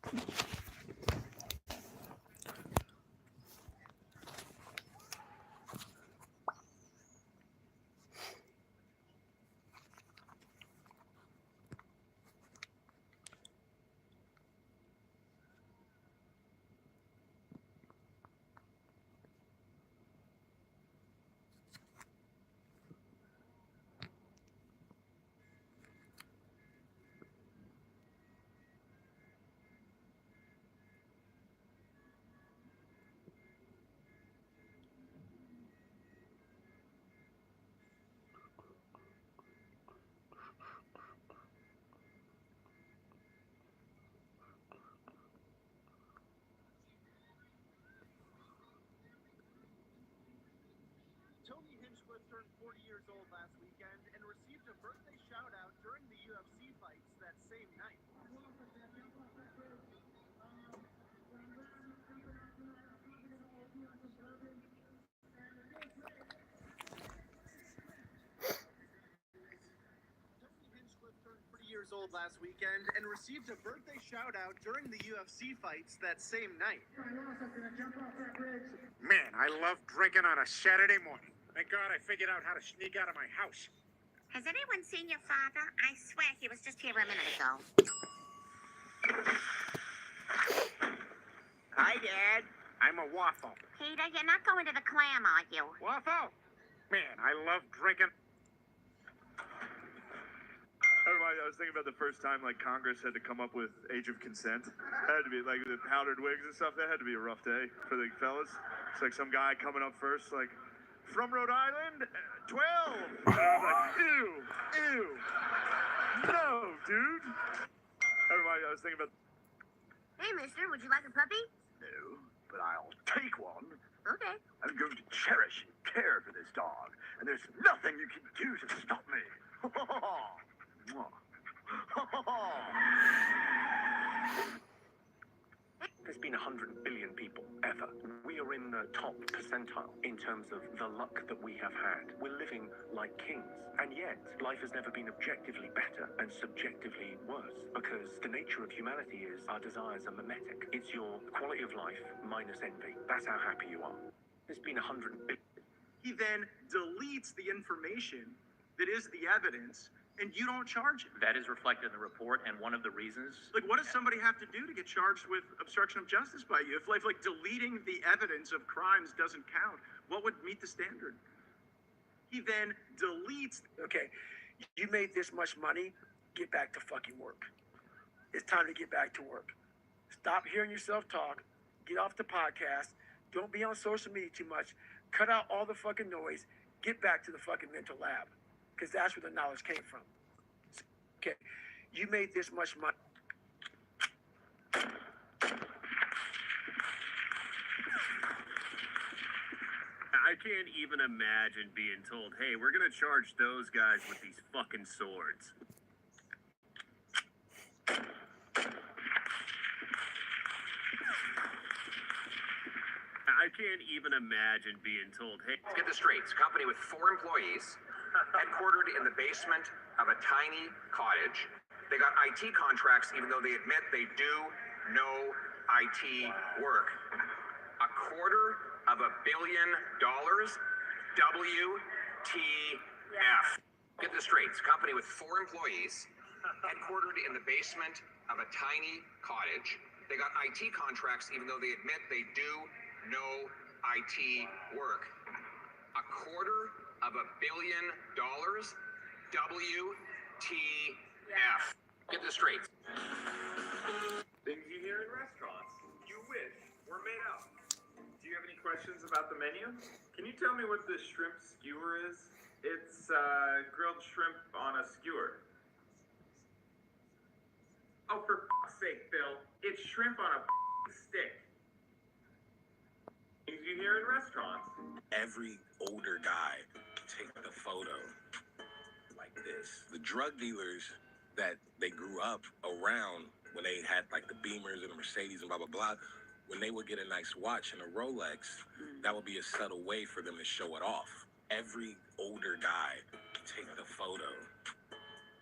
Turned 40 years old last weekend and received a birthday shout-out during the UFC fights that same night. Turned 40 years old last weekend and received a birthday shout-out during the UFC fights that same night. Man, I love drinking on a Saturday morning. Thank God I figured out how to sneak out of my house. Has anyone seen your father? I swear he was just here a minute ago. Hi, Dad. I'm a waffle. Peter, you're not going to the clam, are you? Waffle? Man, I love drinking. I was thinking about the first time like Congress had to come up with age of consent. That had to be like the powdered wigs and stuff. That had to be a rough day for the fellas. It's like some guy coming up first, like from Rhode Island, 12. And I was like, ew, no, dude. I was thinking about. Hey, mister, would you like a puppy? No, but I'll take one. Okay. I'm going to cherish and care for this dog, and there's nothing you can do to stop me. There's been 100 billion people ever. We are in the top percentile in terms of the luck that we have had. We're living like kings. And yet, life has never been objectively better and subjectively worse, because the nature of humanity is our desires are mimetic. It's your quality of life minus envy. That's how happy you are. There's been 100 billion. He then deletes the information that is the evidence, and you don't charge him. That is reflected in the report, and one of the reasons... Like, what does somebody have to do to get charged with obstruction of justice by you? If, like, deleting the evidence of crimes doesn't count, what would meet the standard? He then deletes... Okay, you made this much money, get back to fucking work. It's time to get back to work. Stop hearing yourself talk, get off the podcast, don't be on social media too much, cut out all the fucking noise, get back to the fucking mental lab. Because that's where the knowledge came from. Okay, you made this much money. I can't even imagine being told, hey, we're going to charge those guys with these fucking swords. I can't even imagine being told, hey... Let's get this straight. It's a company with 4 employees, headquartered in the basement of a tiny cottage. They got IT contracts, even though they admit they do no IT work. $250 million. WTF. Get this straight. It's a company with 4 employees, headquartered in the basement of a tiny cottage. They got IT contracts, even though they admit they do no IT work. $250 million. WTF. Get this straight. Things you hear in restaurants. You wish were made up. Do you have any questions about the menu? Can you tell me what this shrimp skewer is? It's grilled shrimp on a skewer. Oh, for fuck's sake, Bill. It's shrimp on a stick. Things you hear in restaurants. Every older guy take the photo like this. The drug dealers that they grew up around when they had like the Beamers and the Mercedes and blah, blah, blah, when they would get a nice watch and a Rolex, that would be a subtle way for them to show it off. Every older guy take the photo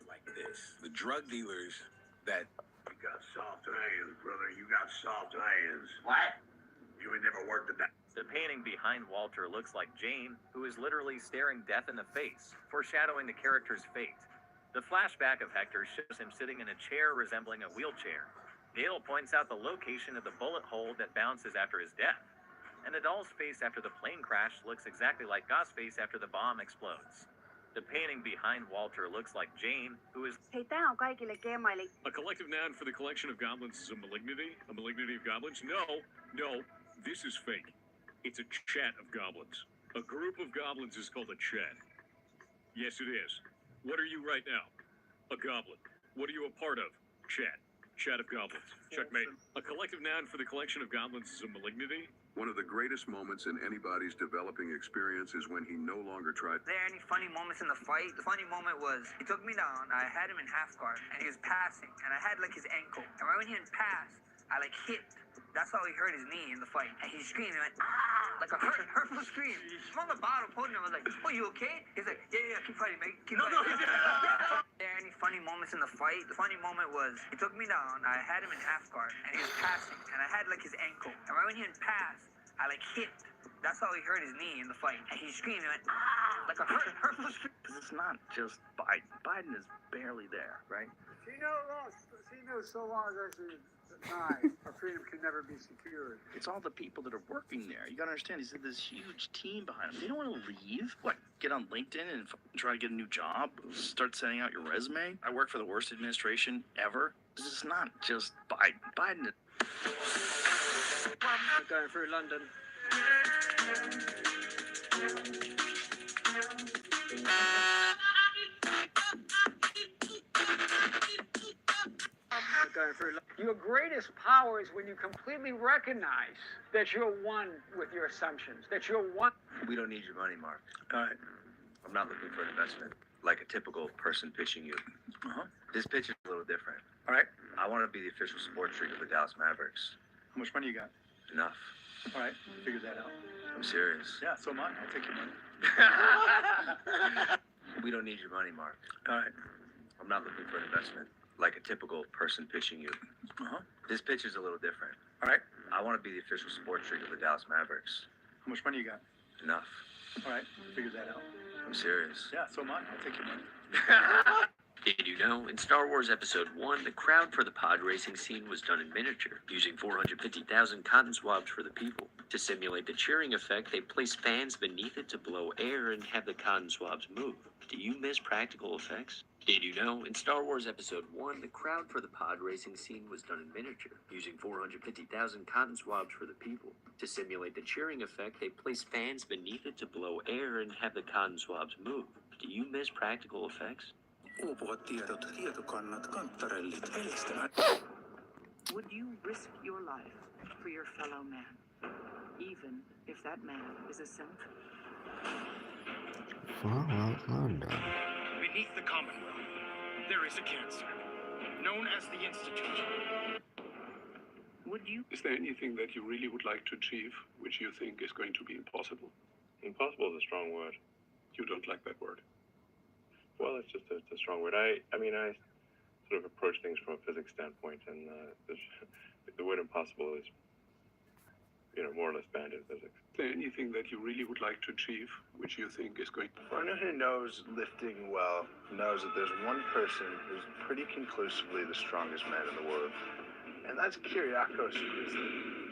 like this. The drug dealers that got soft hands, brother. You got soft hands. What? You ain't never worked a day. The painting behind Walter looks like Jane, who is literally staring death in the face, foreshadowing the character's fate. The flashback of Hector shows him sitting in a chair resembling a wheelchair. Dale points out the location of the bullet hole that bounces after his death. And the doll's face after the plane crash looks exactly like Goss' face after the bomb explodes. The painting behind Walter looks like Jane, who is... Hei, tää on kaikille gemaille. A collective noun for the collection of goblins is a malignity? A malignity of goblins? No, this is fake. It's a chat of goblins. A group of goblins is called a chat. Yes, it is. What are you right now? A goblin. What are you a part of? Chat. Chat of goblins. Checkmate. A collective noun for the collection of goblins is a malignity? One of the greatest moments in anybody's developing experience is when he no longer tried. Were there any funny moments in the fight? The funny moment was he took me down, I had him in half guard, and he was passing, and I had like his ankle. And right when he didn't pass, I like hit. That's how he hurt his knee in the fight. And he screamed and went, ah, like a hurtful scream. From the bottom, holding him, I was like, oh, you okay? He's like, yeah, keep fighting, mate. Keep fighting. Were there any funny moments in the fight? The funny moment was he took me down, I had him in half guard, and he was passing, and I had like his ankle. And right when he didn't pass, I like hit. That's how he hurt his knee in the fight. And he screamed and went, ah, like a hurtful scream. Because it's not just Biden. Biden is barely there, right? So long as actually denied, our freedom can never be secured. It's all the people that are working there. You gotta understand, he's got this huge team behind him. They don't want to leave. What, get on LinkedIn and try to get a new job? Start sending out your resume? I work for the worst administration ever. This is not just Biden. Biden. I'm going through London. Your greatest power is when you completely recognize that you're one with your assumptions, that you're one. We don't need your money, Mark. All right. I'm not looking for an investment like a typical person pitching you. This pitch is a little different. All right. I want to be the official sports drink of the Dallas Mavericks. How much money you got? Enough. All right. Figure that out. I'm serious. Yeah, so am I. I'll take your money. We don't need your money, Mark. All right. I'm not looking for an investment like a typical person pitching you. This pitch is a little different. All right. I want to be the official sports drink of the Dallas Mavericks. How much money you got? Enough. All right. Figure that out. I'm serious. Yeah, so am I. I'll take your money. Did you know, in Star Wars Episode 1, the crowd for the pod racing scene was done in miniature, using 450,000 cotton swabs for the people. To simulate the cheering effect, they placed fans beneath it to blow air and have the cotton swabs move. Do you miss practical effects? Did you know, in Star Wars Episode 1, the crowd for the pod racing scene was done in miniature, using 450,000 cotton swabs for the people. To simulate the cheering effect, they placed fans beneath it to blow air and have the cotton swabs move. Do you miss practical effects? Would you risk your life for your fellow man, even if that man is a simp? Beneath the Commonwealth, there is a cancer, known as the Institute. Would you? Is there anything that you really would like to achieve, which you think is going to be impossible? Impossible is a strong word. You don't like that word? Well, it's just a strong word. I sort of approach things from a physics standpoint, and the word impossible is, more or less banned in physics. Is there anything that you really would like to achieve, which you think is going to... Anyone who knows lifting well knows that there's one person who's pretty conclusively the strongest man in the world, and that's Kyriakos Grizzly.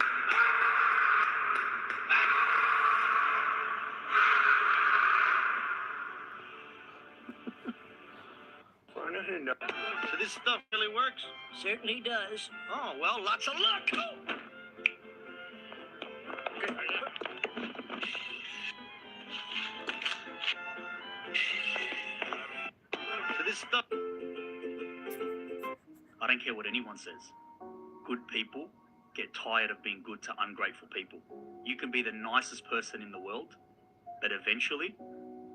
So this stuff really works? Certainly does. Oh, well, lots of luck. So this stuff... I don't care what anyone says. Good people get tired of being good to ungrateful people. You can be the nicest person in the world, but eventually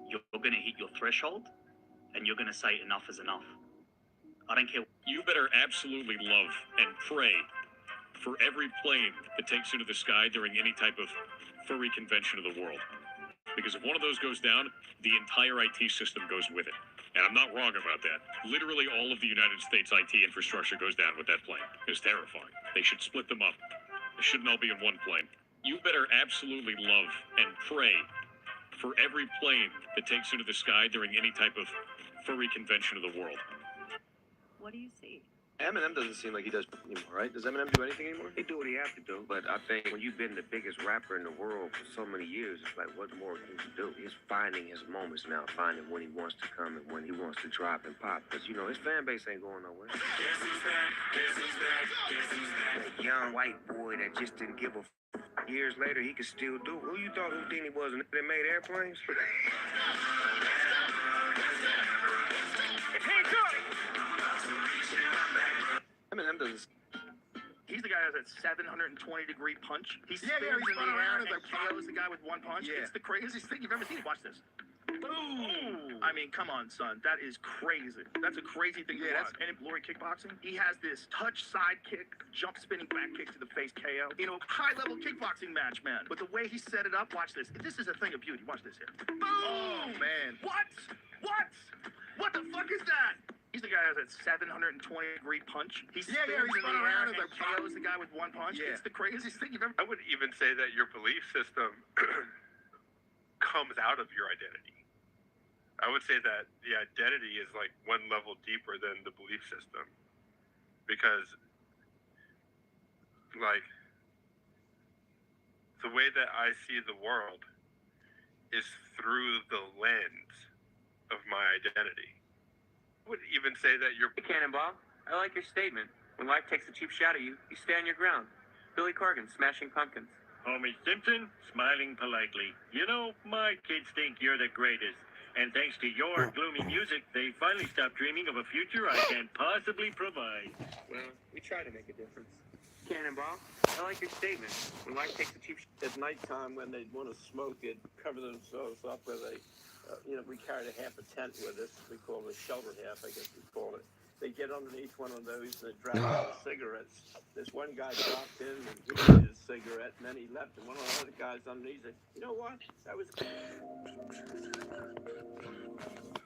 you're going to hit your threshold and you're going to say enough is enough. I don't care. You better absolutely love and pray for every plane that takes you to the sky during any type of furry convention of the world. Because if one of those goes down, the entire IT system goes with it. And I'm not wrong about that. Literally all of the United States IT infrastructure goes down with that plane. It's terrifying. They should split them up. They shouldn't all be in one plane. You better absolutely love and pray for every plane that takes you to the sky during any type of furry convention of the world. What do you see? Eminem doesn't seem like he does anymore, right? Does Eminem do anything anymore? He do what he has to do, but I think when you've been the biggest rapper in the world for so many years, it's like, what more can you do? He's finding his moments now, finding when he wants to come and when he wants to drop and pop. Because, you know, his fan base ain't going nowhere. That young white boy that just didn't give a years later, he could still do. Who you thought Houdini was and they made airplanes? Eminem doesn't. He's the guy that has that 720-degree punch. He spins he's in the running air around and as KOs the guy with one punch. Yeah. It's the craziest thing you've ever seen. Watch this. Boom! I mean, come on, son. That is crazy. That's a crazy thing to watch. And in Glory Kickboxing, he has this touch side kick, jump spinning back kick to the face KO. You know, high-level kickboxing match, man. But the way he set it up, watch this. This is a thing of beauty. Watch this here. Boom! Oh, man. What? What the fuck is that? He's the guy that has that 720-degree punch. He spins he's in the running air around and as KOs the guy with one punch. Yeah. It's the craziest thing you've ever. I would even say that your belief system comes out of your identity. I would say that the identity is like one level deeper than the belief system. Because, like, the way that I see the world is through the lens of my identity. I would even say that you're... Hey, Cannonball, I like your statement. When life takes a cheap shot at you, you stand your ground. Billy Corgan, Smashing Pumpkins. Homie Simpson, smiling politely. You know, my kids think you're the greatest. And thanks to your gloomy music, they finally stopped dreaming of a future I can't possibly provide. Well, we try to make a difference. Cannonball, I like your statement. When life takes a cheap shot... At nighttime, when they'd want to smoke, they'd cover themselves up with a, we carried a half a tent with us. We called it a shelter half, I guess we called it. They get underneath one of those and they drop out the cigarettes. This one guy dropped in and he lit his cigarette, and then he left, and one of the other guys underneath said, you know what? That was...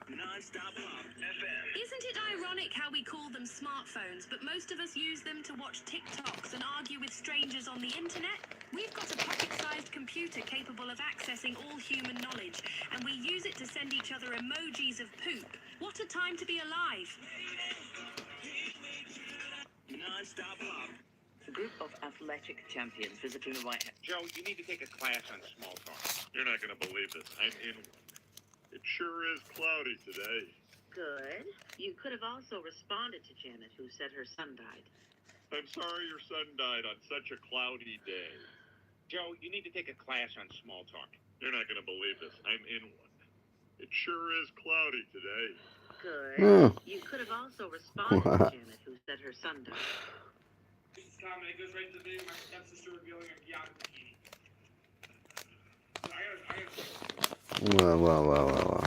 Non-stop pop FM. Isn't it ironic how we call them smartphones, but most of us use them to watch TikToks and argue with strangers on the internet? We've got a pocket-sized computer capable of accessing all human knowledge, and we use it to send each other emojis of poop. What a time to be alive. Non-stop pop. A group of athletic champions visiting the White House. Joe, you need to take a class on small talk. You're not going to believe this. I'm in. It sure is cloudy today. Good. You could have also responded to Janet, who said her son died. I'm sorry your son died on such a cloudy day. Joe, you need to take a class on small talk. You're not going to believe this. I'm in one. It sure is cloudy today. Good. You could have also responded to Janet, who said her son died. This is Tom, and it goes right to the video of my stepsister revealing a Bianca bikini. Wow.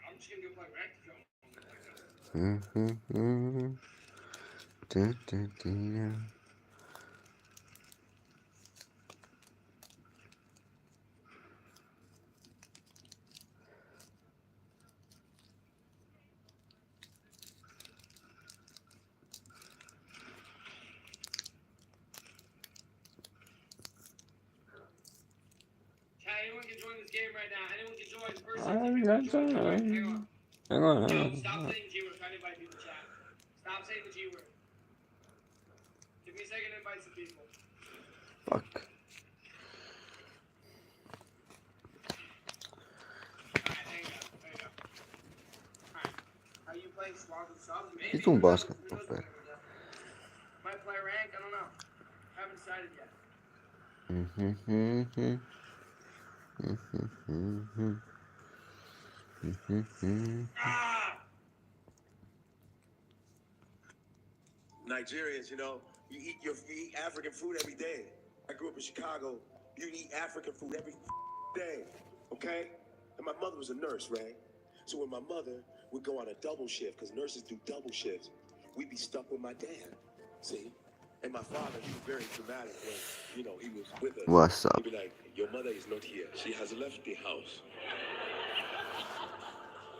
I'm just gonna go play rec to anyone can join this game right now. Anyone can join. Hang on. Joe, stop saying G-word. Try to invite people to chat. Stop saying the G-word. Give me a second to invite some people. Fuck. Alright, there you go. Alright. How you playing Swans and Subs? Maybe. He's doing basketball. Might play rank. I don't know. Haven't decided yet. Nigerians, you eat African food every day. I grew up in Chicago. You eat African food every day, okay? And my mother was a nurse, right? So when my mother would go on a double shift, because nurses do double shifts, we'd be stuck with my dad, see? And my father, he was very dramatic when, you know, he was with us. What's up? He'd be like, your mother is not here. She has left the house.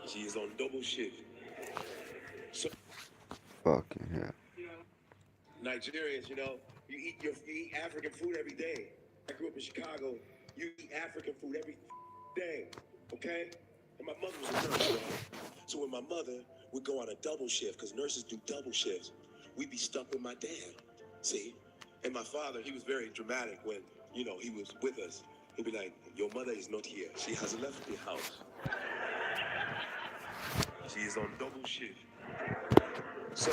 She is on double shift. So Fucking hell. Nigerians, you know, you eat African food every day. I grew up in Chicago. You eat African food every day, okay? And my mother was a nurse, right? So when my mother would go on a double shift, because nurses do double shifts, we'd be stuck with my dad, see? And my father, he was very dramatic when, you know, he was with us. He'd be like, your mother is not here. She has left the house. She is on double shift. So,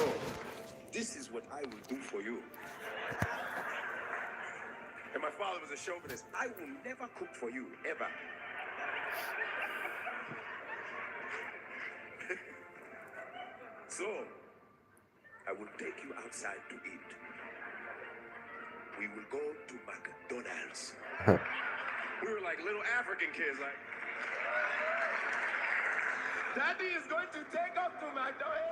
this is what I will do for you. And my father was a chauvinist. I will never cook for you, ever. So, I will take you outside to eat. We will go to McDonald's. We were like little African kids, like, Daddy is going to take us to McDonald's.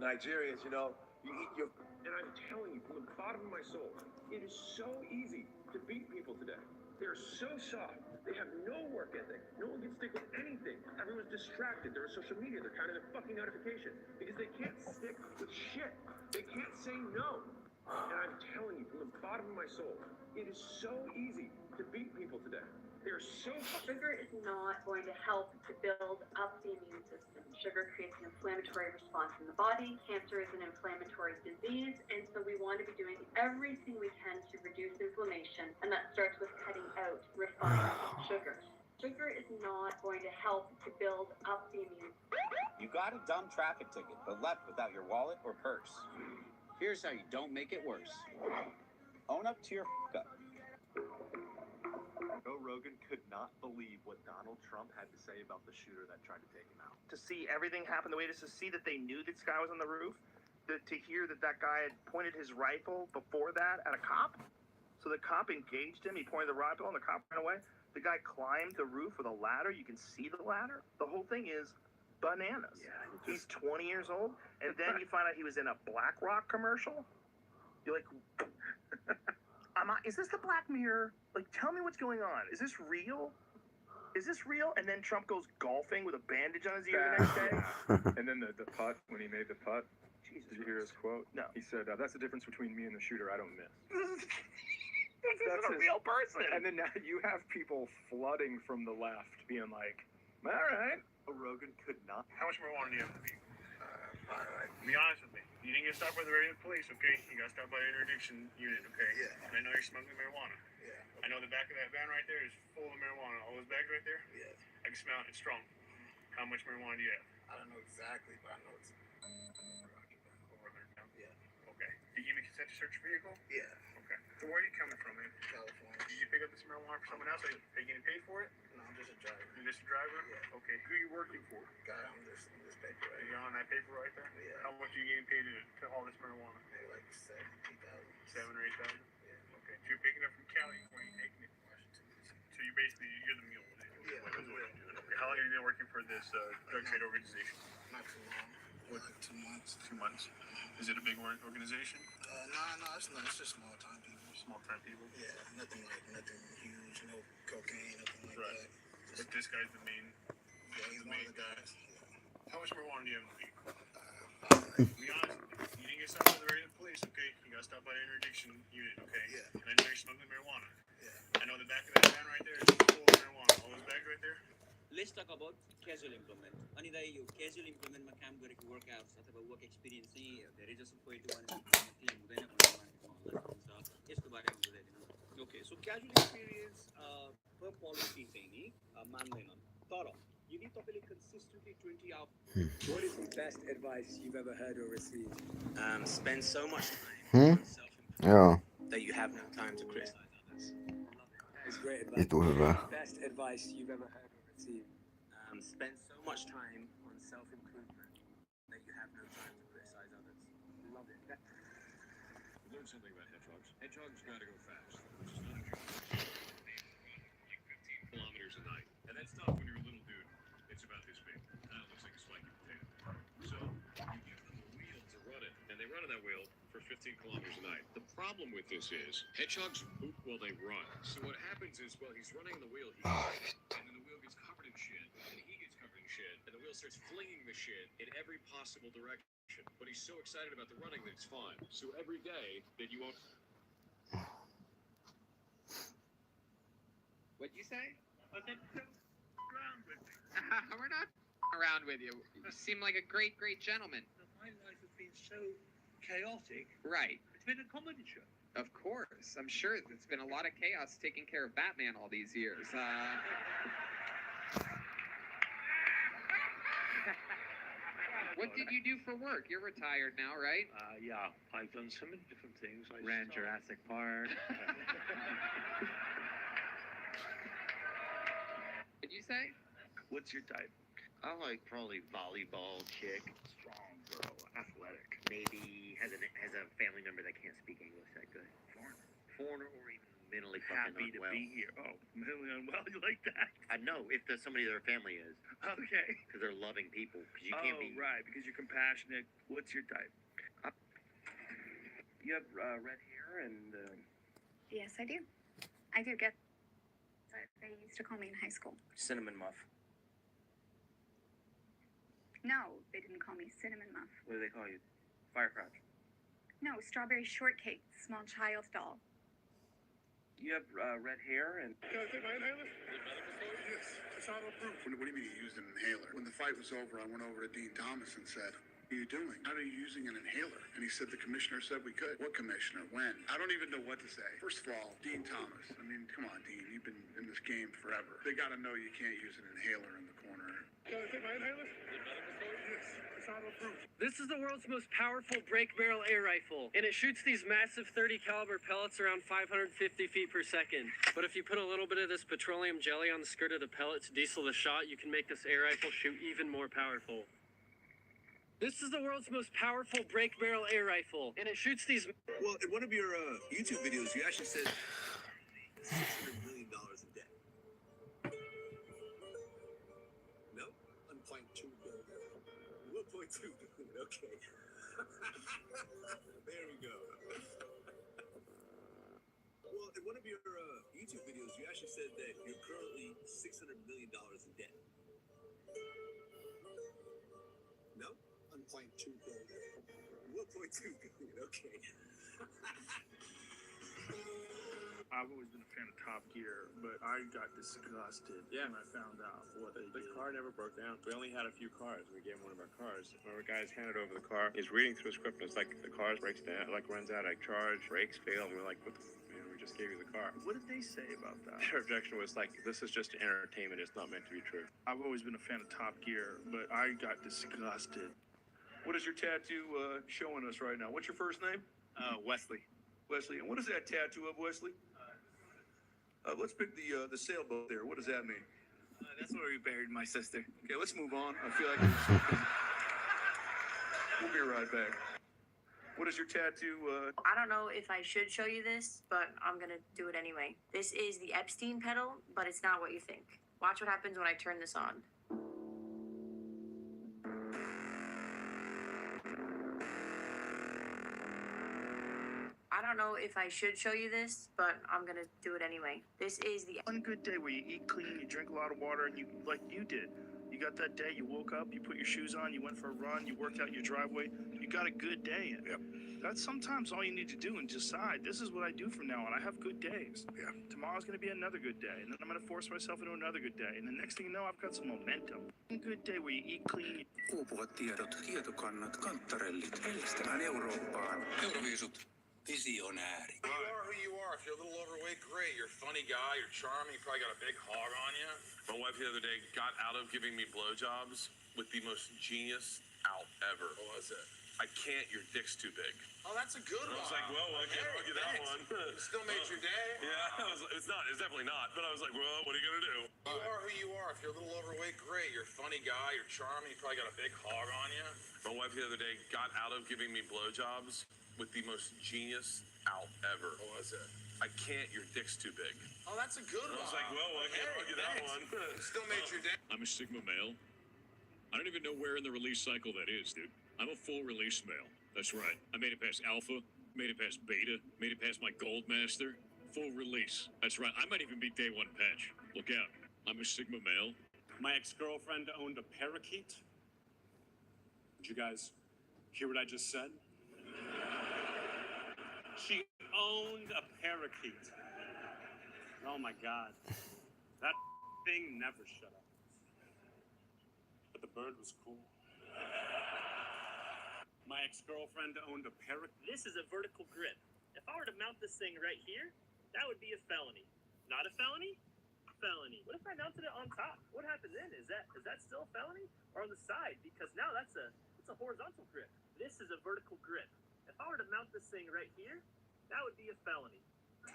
Nigerians, you know, you eat your... And I'm telling you, from the bottom of my soul, it is so easy to beat people today. They're so soft. They have no work ethic. No one can stick with anything. Everyone's distracted. They're on social media. They're counting their fucking notification because they can't stick with shit. They can't say no. And I'm telling you, from the bottom of my soul, it is so easy to beat people today. They're so... Sugar is not going to help to build up the immune system. Sugar creates an inflammatory response in the body. Cancer is an inflammatory disease, and so we want to be doing everything we can to reduce inflammation, and that starts with cutting out refined sugars. Sugar is not going to help to build up the immune system. You got a dumb traffic ticket, but left without your wallet or purse. Here's how you don't make it worse. Own up to your up. Joe Rogan could not believe what Donald Trump had to say about the shooter that tried to take him out. To see everything happen the way it is, to see that they knew this guy was on the roof, to hear that that guy had pointed his rifle before that at a cop. So the cop engaged him, he pointed the rifle and the cop ran away. The guy climbed the roof with a ladder, you can see the ladder. The whole thing is bananas. Yeah, he's 20 years old, and then you find out he was in a BlackRock commercial. You're like... is this the Black Mirror? Like, tell me what's going on. Is this real? Is this real? And then Trump goes golfing with a bandage on his ear the next day. And then the putt, when he made the putt, Jesus, did you hear his quote? No. He said, that's the difference between me and the shooter. I don't miss. This is a real person. And then now you have people flooding from the left being like, all right. Rogan could not. How much marijuana do you have to be? Be honest with me. You didn't get stopped by the regular police, okay? You got stopped by the interdiction unit, okay? Yeah. And I know you're smuggling marijuana. Yeah. I know the back of that van right there is full of marijuana. All those bags right there? Yeah. I can smell it. It's strong. How much marijuana do you have? I don't know exactly, but I know it's over 100 pounds. Yeah. Okay. Did you give me consent to search your vehicle? Yeah. Okay. So where are you coming from, man? California. Did you pick up this marijuana for someone else? Are you getting paid for it? No, I'm just a driver. You're just a driver? Yeah. Okay. Who are you working for? Guy on this paper right here. You're on that paper right there? Yeah. How much are you getting paid to haul this marijuana? Maybe like 7,000 or 8,000? Yeah. Okay. So you're picking up from Cali. Where are you taking it? Washington. So you're the mule. Yeah. What you're doing. Okay. How long have you been working for this drug trade organization? Not too long. What? 2 months. 2 months. Is it a big organization? No, it's not. It's just small time people. Small time people? Yeah, nothing huge, no cocaine, nothing like that. But this guy's the main. Yeah, he's one of the guys. Yeah. How much marijuana do you have in the vehicle? Be honest with me. You didn't get stopped by the regular police, okay? You got stopped by the interdiction unit, okay? Yeah. And I know you're smuggling marijuana. Yeah. I know the back of that van right there is full of marijuana. All those bags right there? Let's talk about casual employment. अनिदा yo casual employment मा काम गरेको workouts अथवा work experience चाहिँ धेरै जसो कोही to one claim हुँदैन भन्ने मार्केटमा हुन्छ यसको बारेमा बुझाइदिनु. Okay so casual experience per policy चाहिँ नि मान्दैनन् तर यदि तपाईले consistently 20 hours. What is the best advice you've ever heard or received? Spend so much time on self-improvement that you have no time to criticize others. That is great advice. Itu apa? Best advice you've ever heard or received. Spend so much time on self-improvement that you have no time to criticize others. Love it. We learned something about hedgehogs. Hedgehogs gotta go fast, which is not a joke. 15 kilometers a night. And that's tough when you're a little dude. It's about this big. It looks like a spiky potato. So you give them a wheel to run it, and they run it that wheel for 15 kilometers a night. The problem with this is hedgehogs poop while they run. So what happens is while he's running on the wheel, he and then the wheel gets covered in shit, and he gets covered in shit, and the wheel starts flinging the shit in every possible direction. But he's so excited about the running that it's fine. So every day that you won't. What'd you say? I said, around with me. We're not around with you. You seem like a great, great gentleman. My life has been so chaotic. Right. It's been a comedy show. Of course. I'm sure it's been a lot of chaos taking care of Batman all these years. What did you do for work? You're retired now, right? Yeah. I've done so many different things. I Ran Jurassic Park. What'd you say? What's your type? I like probably volleyball chick. Strong girl, athletic. Maybe has a family member that can't speak English that good. Foreigner or even mentally fucking Happy to unwell. be here. Oh, mentally unwell. You like that? I know if there's somebody their family is, Okay. because they're loving people. Because you can't be. Right, because you're compassionate. What's your type? You have red hair and. Yes, I do. I do get what they used to call me in high school. Cinnamon muff. No, they didn't call me Cinnamon Muff. What do they call you? Firecrotch. No, Strawberry Shortcake, small child doll. You have red hair and. Can I take my inhaler? Yes, it's auto proof. What do you mean you used an inhaler? When the fight was over, I went over to Dean Thomas and said, "What are you doing? How are you using an inhaler?" And he said, "The commissioner said we could." What commissioner? When? I don't even know what to say. First of all, Dean Thomas. I mean, come on, Dean. You've been in this game forever. They got to know you can't use an inhaler in the corner. Can I take my inhaler? Yes, it's auto proof. This is the world's most powerful break barrel air rifle, and it shoots these massive 30 caliber pellets around 550 feet per second. But if you put a little bit of this petroleum jelly on the skirt of the pellet to diesel the shot, you can make this air rifle shoot even more powerful. This is the world's most powerful break barrel air rifle, and it shoots these. Well, in one of your YouTube videos, you actually said $600 million in debt. No, I'm playing $2 billion. 1.2 billion. Okay. There we go. Well, in one of your YouTube videos, you actually said that you're currently $600 million in debt. No, I'm playing $2 billion. 1.2 billion. Okay. I've always been a fan of Top Gear, but I got disgusted when I found out what they did. The car never broke down. We only had a few cars. We gave him one of our cars. One of our guys handed over the car. He's reading through a script, and it's like the car breaks down, like runs out of charge, brakes fail, and we're like, what the we just gave you the car. What did they say about that? Their objection was like, this is just entertainment. It's not meant to be true. I've always been a fan of Top Gear, but I got disgusted. What is your tattoo showing us right now? What's your first name? Wesley. Wesley. And what is that tattoo of, Wesley? Let's pick the sailboat there. What does that mean? That's where we buried my sister. Okay, let's move on. I feel like we'll be right back. What is your tattoo? I don't know if I should show you this, but I'm gonna do it anyway. This is the Epstein pedal, but it's not what you think. Watch what happens when I turn this on. I don't know if I should show you this, but I'm gonna do it anyway. This is the One good day where you eat clean, you drink a lot of water, and you like you did. You got that day, you woke up, you put your shoes on, you went for a run, you worked out in your driveway, you got a good day in. Yep. That's sometimes all you need to do and decide, this is what I do from now on. I have good days. Yeah. Tomorrow's going to be another good day, and then I'm going to force myself into another good day. And the next thing you know, I've got some momentum. One good day where you eat clean. Uupuvat tiedot, tietokannat, kantarellit, hellistämään Eurooppaan. Euroviisut. Visionääri. You are who you are. If you're a little overweight, great. You're a funny guy. You're charming. You probably got a big hog on you. My wife the other day got out of giving me blowjobs with the most genius out ever. What was it? I can't, your dick's too big. Oh, that's a good And one. I was like, well, I can't argue that one. Still made your day. Yeah, it's definitely not. But I was like, well, what are you going to do? You are who you are. If you're a little overweight, great. You're a funny guy. You're charming. You probably got a big hog on you. My wife the other day got out of giving me blowjobs with the most genius out ever. What was it? I can't, your dick's too big. Oh, that's a good And one. I was like, well, I can't argue that one. Still made your day. I'm a Sigma male. I don't even know where in the release cycle that is, dude. I'm a full release male. That's right. I made it past Alpha, made it past Beta, made it past my Gold Master. Full release. That's right. I might even be day one patch. Look out. I'm a Sigma male. My ex-girlfriend owned a parakeet. Did you guys hear what I just said? She owned a parakeet. Oh my God. That thing never shut up. But the bird was cool. My ex-girlfriend owned a parakeet. This is a vertical grip. If I were to mount this thing right here, that would be a felony. Not a felony? Felony. What if I mounted it on top? What happens then? Is that still a felony? Or on the side? Because now it's a horizontal grip. This is a vertical grip. If I were to mount this thing right here, that would be a felony.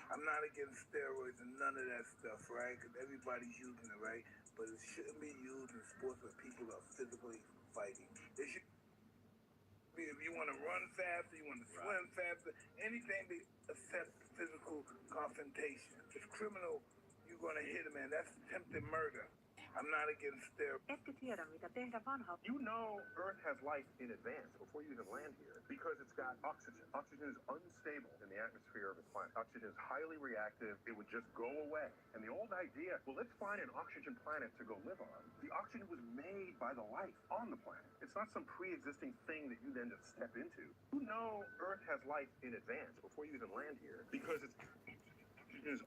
I'm not against steroids and none of that stuff, right? Because everybody's using it, right? But it shouldn't be used in sports where people are physically fighting. It should be if you want to run faster, you want to swim faster, anything to accept physical confrontation. If it's criminal, you're going to hit a man. That's attempted murder. I'm not against steroids. You know Earth has life in advance before you even land here because it's got oxygen. Oxygen is unstable in the atmosphere of its planet. Oxygen is highly reactive. It would just go away. And the old idea, well, let's find an oxygen planet to go live on. The oxygen was made by the life on the planet. It's not some pre-existing thing that you then just step into. You know Earth has life in advance before you even land here because it's oxygen is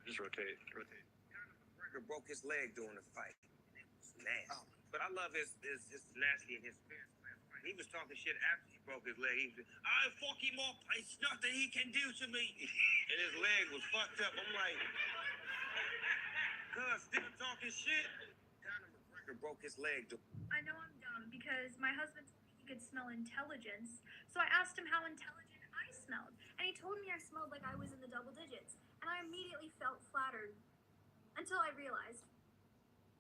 Just rotate. McGregor broke his leg during the fight. It was nasty. But I love his nasty and his fierce. He was talking shit after he broke his leg. He was, I fuck him up. It's nothing he can do to me. And his leg was fucked up. I'm like, cuz still talking shit. Conor McGregor broke his leg. I know I'm dumb because my husband told me he could smell intelligence. So I asked him how intelligent I smelled. And he told me I smelled like I was in the double digits. And I immediately felt flattered. Until I realized,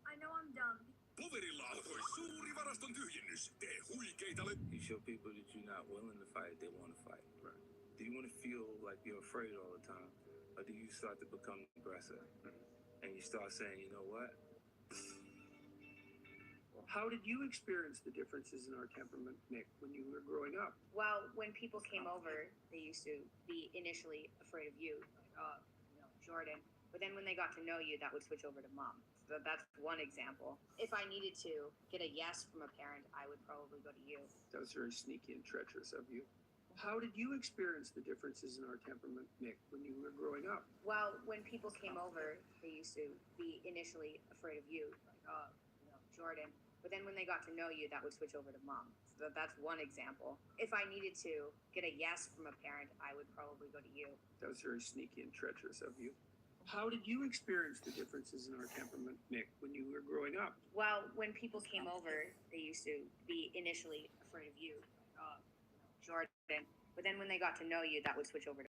I know I'm dumb. Poverilla alkoi suuri varaston tyhjennys. Tee huikeita You show people that you're not willing to fight, they want to fight. Right. Do you want to feel like you're afraid all the time? Or do you start to become aggressive? And you start saying, you know what? How did you experience the differences in our temperament, Nick, when you were growing up? Well, when people came over, they used to be initially afraid of you. Like, Jordan. But then when they got to know you, that would switch over to mom. So that's one example. If I needed to get a yes from a parent, I would probably go to you. That was very sneaky and treacherous of you. How did you experience the differences in our temperament, Nick, when you were growing up? Well, when people came over, they used to be initially afraid of you. Like, Jordan. But then when they got to know you, that would switch over to mom. So that's one example. If I needed to get a yes from a parent, I would probably go to you. That was very sneaky and treacherous of you. How did you experience the differences in our temperament, Nick, when you were growing up? Well, when people came over, they used to be initially afraid of you. Like, Jordan. But then when they got to know you, that would switch over to